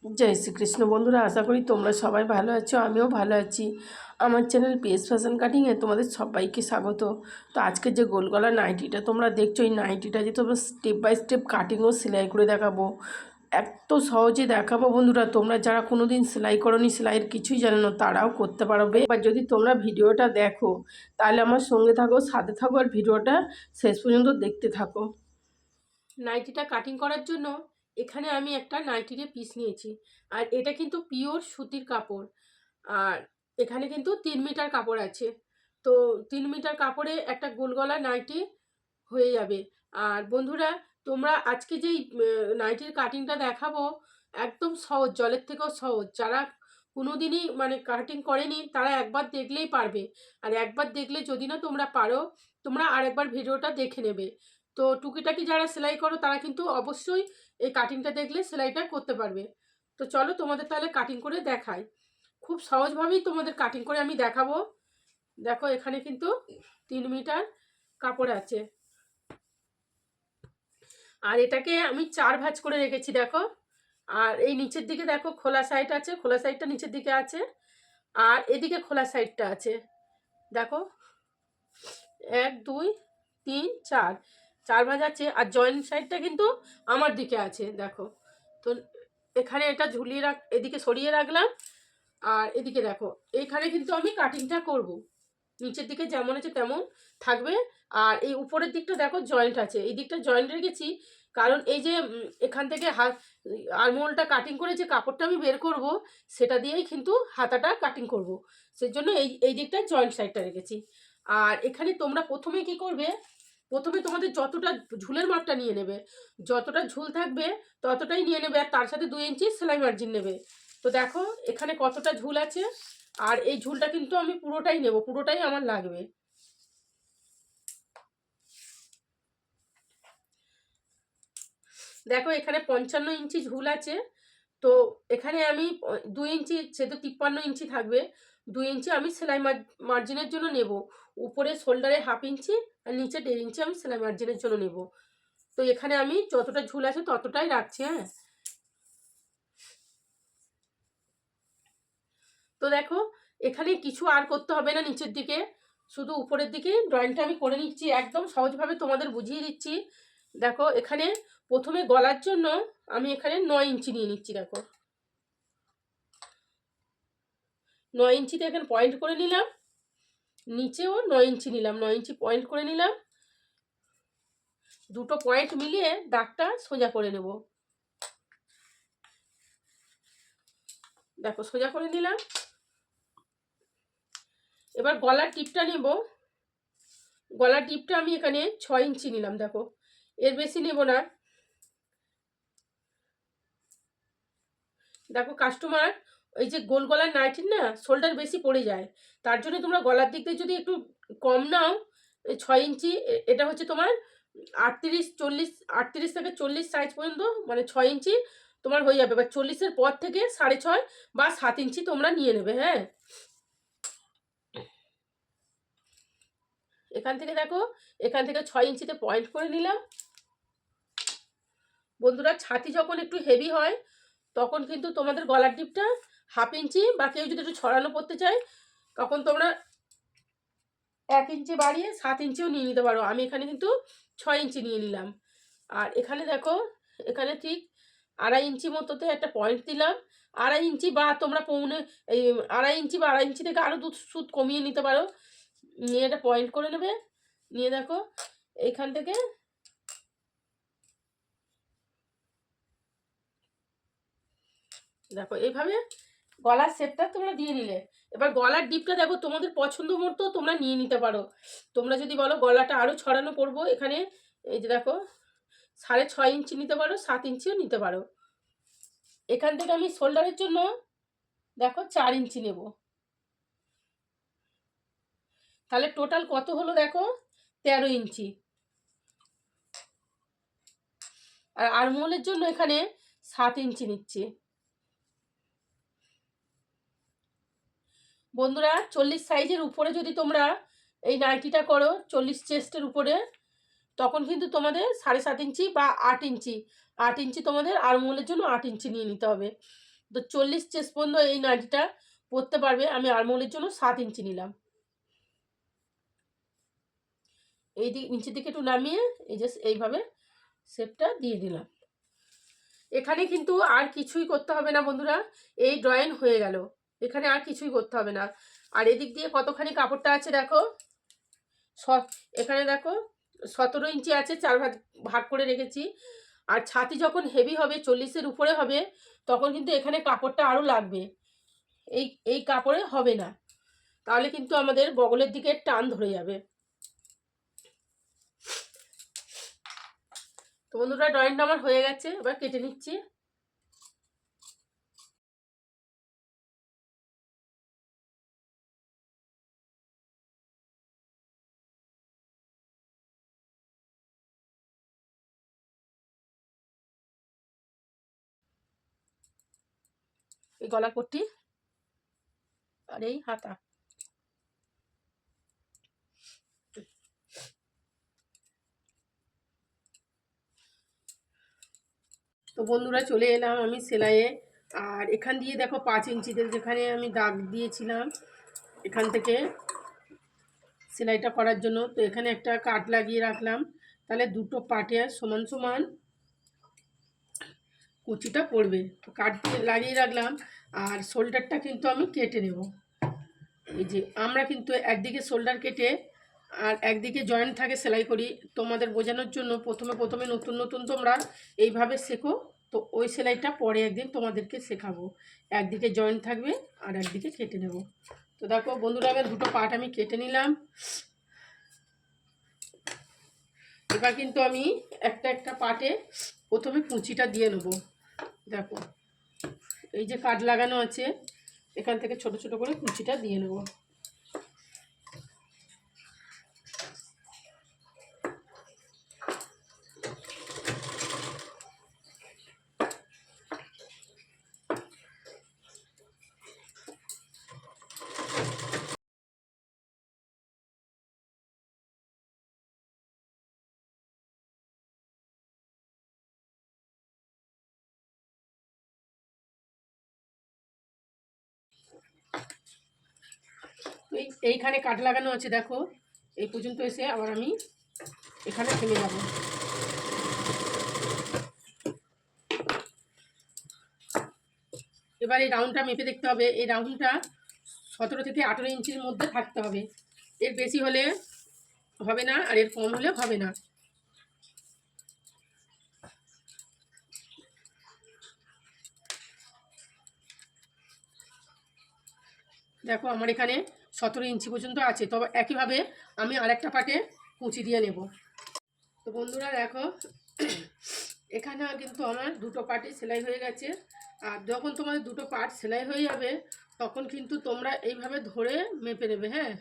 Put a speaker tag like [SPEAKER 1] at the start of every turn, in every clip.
[SPEAKER 1] জয় শ্রীকৃষ্ণ বন্ধুরা, আশা করি তোমরা সবাই ভালো আছো। আমিও ভালো আছি। আমার চ্যানেল পিএস ফ্যাশন কাটিংয়ে তোমাদের সবাইকে স্বাগত। তো আজকে যে গোল গলা নাইটিটা তোমরা দেখছো, এই নাইটিটা যে তোমরা স্টেপ বাই স্টেপ কাটিং ও সেলাই করে দেখাবো, এত সহজে দেখাবো বন্ধুরা। তোমরা যারা কোনো দিন সেলাই করোনি, সেলাইয়ের কিছুই জানো না, তারাও করতে পারবে। এবার যদি তোমরা ভিডিওটা দেখো তাহলে আমার সঙ্গে থাকো, সাথে থাকো, আর ভিডিওটা শেষ পর্যন্ত দেখতে থাকো। নাইটিটা কাটিং করার জন্য এখানে আমি একটা নাইটির পিস নিয়েছি, আর এটা কিন্তু পিওর সুতির কাপড়। আর এখানে কিন্তু 3 মিটার কাপড় আছে। তো 3 মিটার কাপড়ে একটা গোল গলা নাইটি হয়ে যাবে। আর বন্ধুরা, তোমরা আজকে যেই নাইটির কাটিংটা দেখাবো একদম সহজ, জলের থেকেও সহজ। যারা কোনো দিনই মানে কাটিং করেনি তারা একবার দেখলেই পারবে। আর একবার দেখলে যদি না তোমরা পারো, তোমরা আরেকবার ভিডিওটা দেখে নেবে। তো টুকিটাকি যারা সেলাই করো তারা কিন্তু অবশ্যই এই কাটিংটা দেখলে সেলাইটা করতে পারবে। তো চলো তোমাদের তাহলে কাটিং করে দেখাই। খুব সহজভাবেই তোমাদের কাটিং করে আমি দেখাবো। দেখো এখানে কিন্তু 3 মিটার কাপড় আছে, আর এটাকে আমি 4 ভাঁজ করে রেখেছি দেখো। আর এই নিচের দিকে দেখো খোলা সাইড আছে, খোলা সাইডটা নিচের দিকে আছে, আর এদিকে খোলা সাইডটা আছে। দেখো 1 2 3 4 4 ভাঁজ আছে, আর জয়েন্ট সাইডটা কিন্তু আমার দিকে আছে দেখো। তো এখানে এটা ঝুলিয়ে এদিকে সরিয়ে রাখলাম, আর এদিকে দেখো এইখানে কিন্তু আমি কাটিংটা করব। নিচের দিকে যেমন আছে তেমন থাকবে। আর এই উপরের দিকটা দেখো জয়েন্ট আছে, এই দিকটা জয়েন্ট রেখেছি কারণ এই যে এখান থেকে আরমোলটা কাটিং করে যে কাপড়টা আমি বের করব, সেটা দিয়েই কিন্তু হাতাটা কাটিং করব। সেই জন্য এই দিকটা জয়েন্ট সাইডটা রেখেছি। আর এখানে তোমরা প্রথমে কি করবে, প্রথমে তোমাদের যতটা ঝুলের মাপটা নিয়ে নেবে, যতটা ঝুল থাকবে ততটাই নিয়ে নেবে, আর তার সাথে 2 ইঞ্চি সেলাই মার্জিন নেবে। তো দেখো এখানে কতটা ঝুল আছে, আর এই ঝুলটা কিন্তু আমি পুরোটাই নেব, পুরোটাই আমার লাগবে। দেখো এখানে 55 ইঞ্চি ঝুল আছে। তো এখানে আমি 2 ইঞ্চি, সে তো 53 ইঞ্চি থাকবে, 2 ইঞ্চি আমি সেলাই মার্জিনের জন্য নেব। উপরে শোল্ডারে 1/2 ইঞ্চি আর নিচে 1.5 ইঞ্চি আমি সেলাই মার্জিনের জন্য নেব। তো এখানে আমি যতটা ঝুল আছে ততটাই রাখছি। হ্যাঁ, তো দেখো এখানে কিছু আর করতে হবে না, নিচের দিকে শুধু উপরের দিকে ড্রয়িংটা আমি করে নিচ্ছি, একদম সহজভাবে তোমাদের বুঝিয়ে দিচ্ছি। দেখো এখানে প্রথমে গলার জন্য আমি এখানে 9 ইঞ্চি নিয়ে নিচ্ছি। দেখো 9 ইঞ্চিতে এখানে পয়েন্ট করে নিলাম, নিচেও 9 ইঞ্চি নিলাম, 9 ইঞ্চি পয়েন্ট করে নিলাম। দুটো পয়েন্ট মিলিয়ে দাগটা সোজা করে নেব। দেখো সোজা করে নিলাম। এবার গলার টিপটা নেব। গলার টিপটা আমি এখানে 6 ইঞ্চি নিলাম, দেখো এর বেশি নেব না। দেখো কাস্টমার ওই যে গোল গলার নাইটির না শোল্ডার বেশি পড়ে যায়, তার জন্য তোমরা গলার দিক থেকে যদি একটু কম নাও, 6 ইঞ্চি, এটা হচ্ছে তোমার 38 40, 38 থেকে 40 সাইজ পর্যন্ত, মানে 6 ইঞ্চি তোমার হয়ে যাবে। বা 40-এর পর থেকে 6.5 বা 7 ইঞ্চি তোমরা নিয়ে নেবে। হ্যাঁ, এখান থেকে দেখো, এখান থেকে 6 ইঞ্চিতে পয়েন্ট করে নিলাম। বন্ধুরা, ছাতি যখন একটু হেভি হয় তখন কিন্তু তোমাদের গলার ডিপটা 1/2 ইঞ্চি, বা কেউ যদি একটু ছড়ানো করতে চায় তখন তোমরা 1 ইঞ্চি বাড়িয়ে 7 ইঞ্চিও নিয়ে নিতে পারো। আমি এখানে কিন্তু 6 ইঞ্চি নিয়ে নিলাম। আর এখানে দেখো, এখানে ঠিক 2.5 ইঞ্চি মতোতে একটা পয়েন্ট দিলাম। 2.5 ইঞ্চি বা তোমরা এই 2.5 ইঞ্চি বা 2.5 ইঞ্চি থেকে আরও 2 সুত কমিয়ে নিতে পারো, নিয়ে এটা পয়েন্ট করে নেবে। নিয়ে দেখো এইখান থেকে দেখো এইভাবে গলার শেপটা তোমরা দিয়ে নিলে। এবার গলার ডিপটা দেখো তোমাদের পছন্দ মতো তোমরা নিয়ে নিতে পারো। তোমরা যদি বলো গলাটা আরও ছড়ানো করবো, এখানে এই যে দেখো 6.5 ইঞ্চি নিতে পারো, 7 ইঞ্চিও নিতে পারো। এখান থেকে আমি শোল্ডারের জন্য দেখো 4 ইঞ্চি নেব। তাহলে টোটাল কত হলো দেখো, 13 ইঞ্চি। আর আরমোলের জন্য এখানে 7 ইঞ্চি নিচ্ছি। বন্ধুরা, 40 সাইজের উপরে যদি তোমরা এই নাইটিটা করো, 40 চেস্টের উপরে, তখন কিন্তু তোমাদের 7.5 ইঞ্চি বা 8 ইঞ্চি, 8 ইঞ্চি তোমাদের আরমোলের জন্য 8 ইঞ্চি নিয়ে নিতে হবে। তো 40 চেস্ট পর্যন্ত এই নাইটিটা পরতে পারবে। আমি আরমোলের জন্য 7 ইঞ্চি নিলাম। এই দিক নিচের দিকে একটু নামিয়ে এই যে এইভাবে শেপটা দিয়ে দিলাম। এখানে কিন্তু আর কিছুই করতে হবে না বন্ধুরা, এই ড্রয়িং হয়ে গেল। এখানে আর কিছুই করতে হবে না। আর এদিক দিয়ে কতখানি কাপড়টা আছে দেখো, এখানে দেখো 17 ইঞ্চি আছে, 4 ভাগ ভাগ করে রেখেছি। আর ছাতি যখন হেভি হবে, 40-এর উপরে হবে, তখন কিন্তু এখানে কাপড়টা আরও লাগবে। এই এই কাপড়ে হবে না, তাহলে কিন্তু আমাদের বগলের দিকে টান ধরে যাবে। তো বন্ধুরা ড্রয়িংটা আমার হয়ে গেছে, এবার কেটে নিচ্ছি। এই গলার পট্টি আর এই হাতা। তো বন্ধুরা চলে এলাম আমি সেলাইয়ে। আর এখান দিয়ে দেখো 5 ইঞ্চিতে যেখানে আমি দাগ দিয়েছিলাম এখান থেকে সেলাইটা করার জন্য, তো এখানে একটা কাট লাগিয়ে রাখলাম। তাহলে দুটো পাটে সমান সমান কুচিটা পড়বে। তো কাট লাগিয়ে রাখলাম। আর শোল্ডারটা কিন্তু আমি কেটে নেব। এই যে আমরা কিন্তু একদিকে শোল্ডার কেটে আর একদিকে জয়েন্ট থাকে সেলাই করি। তোমাদের বোঝানোর জন্য প্রথমে প্রথমে নতুন নতুন তোমরা এইভাবে শেখো, তো ওই সেলাইটা পরে একদিন তোমাদেরকে শেখাবো। একদিকে জয়েন্ট থাকবে আর একদিকে কেটে নেব। তো দেখো বন্ধুরা এবার দুটো পার্ট আমি কেটে নিলাম। এবার কিন্তু আমি একটা একটা পার্টে প্রথমে কুচিটা দিয়ে নেব। দেখো এই যে কাট লাগানো আছে, এখান থেকে ছোট ছোট করে কুচিটা দিয়ে নেব। এইখানে কাট লাগানো আছে দেখো, এই পর্যন্ত এসে আবার আমি এখানে থেমে যাব। এবার এই রাউন্ডটা মেপে দেখতে হবে। এই রাউন্ডটা 17 থেকে 18 ইঞ্চির মধ্যে থাকতে হবে। এর বেশি হলে হবে না আর এর কম হলে হবে না। দেখো আমার এখানে 17 ইঞ্চি পর্যন্ত আছে। তবে একইভাবে আমি আরেকটা পাটে কুচি দিয়ে নেব। তো বন্ধুরা দেখো এখানে কিন্তু আমার দুটো পার্টই সেলাই হয়ে গেছে। আর যখন তোমাদের দুটো পার্ট সেলাই হয়ে যাবে তখন কিন্তু তোমরা এইভাবে ধরে মেপে নেবে। হ্যাঁ,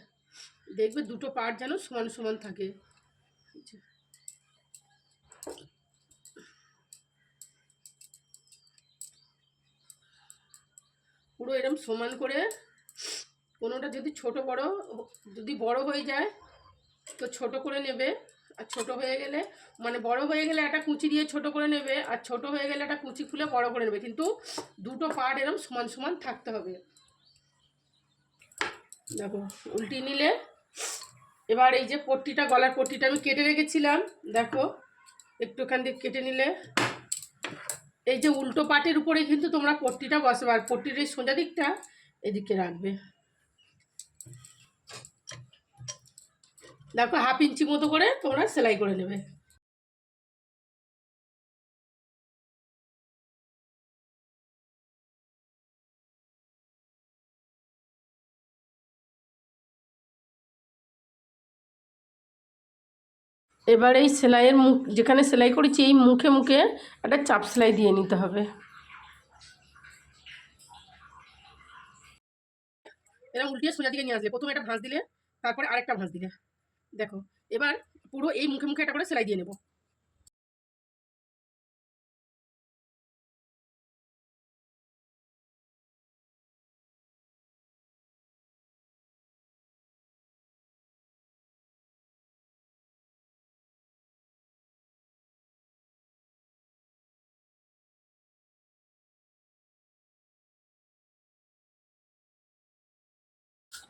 [SPEAKER 1] দেখবে দুটো পার্ট যেন সমান সমান থাকে। পুরো এরকম সমান করে, কোনোটা যদি যদি বড় হয়ে যায় তো ছোট করে নেবে। আর ছোট হয়ে গেলে মানে বড় হয়ে গেলে একটা কুচি দিয়ে ছোট করে নেবে, আর ছোট হয়ে গেলে একটা কুচি খুলে বড় করে নেবে। কিন্তু দুটো পার্ট এরকম সমান সমান থাকতে হবে। দেখো উল্টিয়ে নিলে এবার এই যে পট্টিটা, গলার পট্টিটা আমি কেটে রেখেছিলাম, দেখো একটুখান দিয়ে কেটে নিলে এই যে উল্টো পাটের উপরে কিন্তু তোমরা পট্টিটা বসাবে। আর পট্টির এই সোজা দিকটা এদিকে রাখবে। দেখো 1/2 ইঞ্চি মতো করে তোমরা সেলাই করে নেবে। এবার এই সেলাইয়ের মুখ যেখানে সেলাই করেছি এই মুখে মুখে একটা চাপ সেলাই দিয়ে নিতে হবে। এরকম উল্টিয়ে সোজা দিকে নিয়ে আসলে প্রথমে একটা ভাঁজ দিলে, তারপরে আরেকটা ভাঁজ দিলে। দেখো এবার পুরো এই মুখে মুখে একটা করে সেলাই দিয়ে নেব।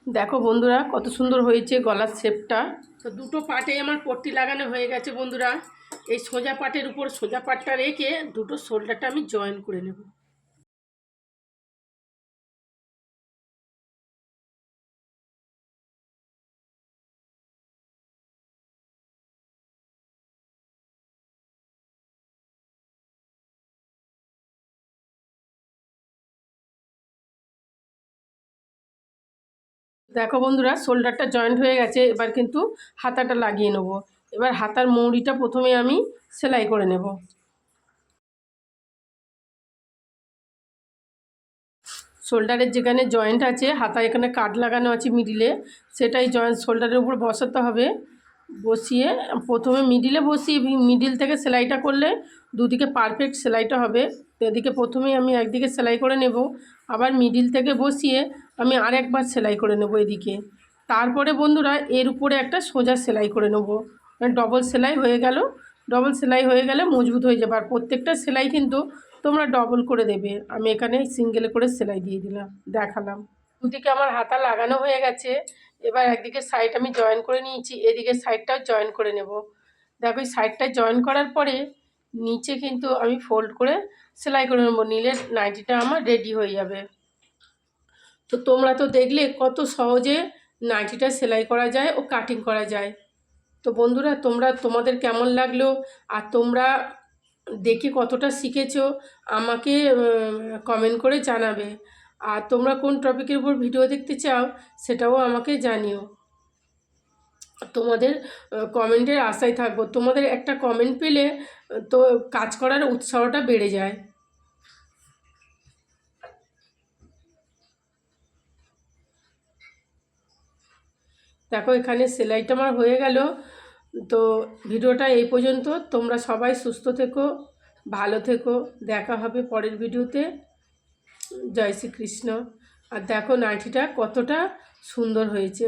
[SPEAKER 1] দেখো বন্ধুরা কত সুন্দর হয়েছে গলার শেপটা। তো দুটো পাটে আমার পট্টি লাগানো হয়ে গেছে বন্ধুরা। এই সোজা পাটের উপর সোজা পাটটা রেখে দুটো শোল্ডারটা আমি জয়েন করে নেব। দেখো বন্ধুরা শোল্ডারটা জয়েন্ট হয়ে গেছে, এবার কিন্তু হাতাটা লাগিয়ে নেব। এবার হাতার মৌরিটা প্রথমে আমি সেলাই করে নেব। শোল্ডারের যেখানে জয়েন্ট আছে, হাতা এখানে কাট লাগানো আছে মিডিলে, সেটাই জয়েন্ট শোল্ডারের উপর বসাতে হবে। বসিয়ে প্রথমে মিডিলে বসিয়ে মিডিল থেকে সেলাইটা করলে দুদিকে পারফেক্ট সেলাইটা হবে। তো এদিকে প্রথমেই আমি একদিকে সেলাই করে নেব, আবার মিডিল থেকে বসিয়ে আমি আরেকবার সেলাই করে নেব এদিকে। তারপরে বন্ধুরা এর উপরে একটা সোজা সেলাই করে নেব, ডবল সেলাই হয়ে গেল। ডবল সেলাই হয়ে গেলে মজবুত হয়ে যাবে। আর প্রত্যেকটা সেলাই কিন্তু তোমরা ডবল করে দেবে। আমি এখানে সিঙ্গেল করে সেলাই দিয়ে দিলাম, দেখালাম। দুদিকে আমার হাতা লাগানো হয়ে গেছে। এবার একদিকে সাইড আমি জয়েন করে নিয়েছি, এদিকে সাইডটাও জয়েন করে নেব। দেখো এই সাইডটা জয়েন করার পরে নিচে কিন্তু আমি ফোল্ড করে সেলাই করে নেব, নিলে নাইটিটা আমার রেডি হয়ে যাবে। তো তোমরা তো দেখলে কত সহজে নাইটিটা সেলাই করা যায় ও কাটিং করা যায়। তো বন্ধুরা তোমাদের কেমন লাগলো, আর তোমরা দেখে কতটা শিখেছো আমাকে কমেন্ট করে জানাবে। আর তোমরা কোন টপিকের উপর ভিডিও দেখতে চাও সেটাও আমাকে জানিও। তোমাদের কমেন্টের আশায় থাকবো। তোমাদের একটা কমেন্ট পেলে তো কাজ করার উৎসাহটা বেড়ে যায়। দেখো এখানে সেলাইটা আমার হয়ে গেল। তো ভিডিওটা এই পর্যন্ত। তোমরা সবাই সুস্থ থেকো, ভালো থেকো। দেখা হবে পরের ভিডিওতে। জয় শ্রীকৃষ্ণ। আর দেখো নাইটিটা কতটা সুন্দর হয়েছে।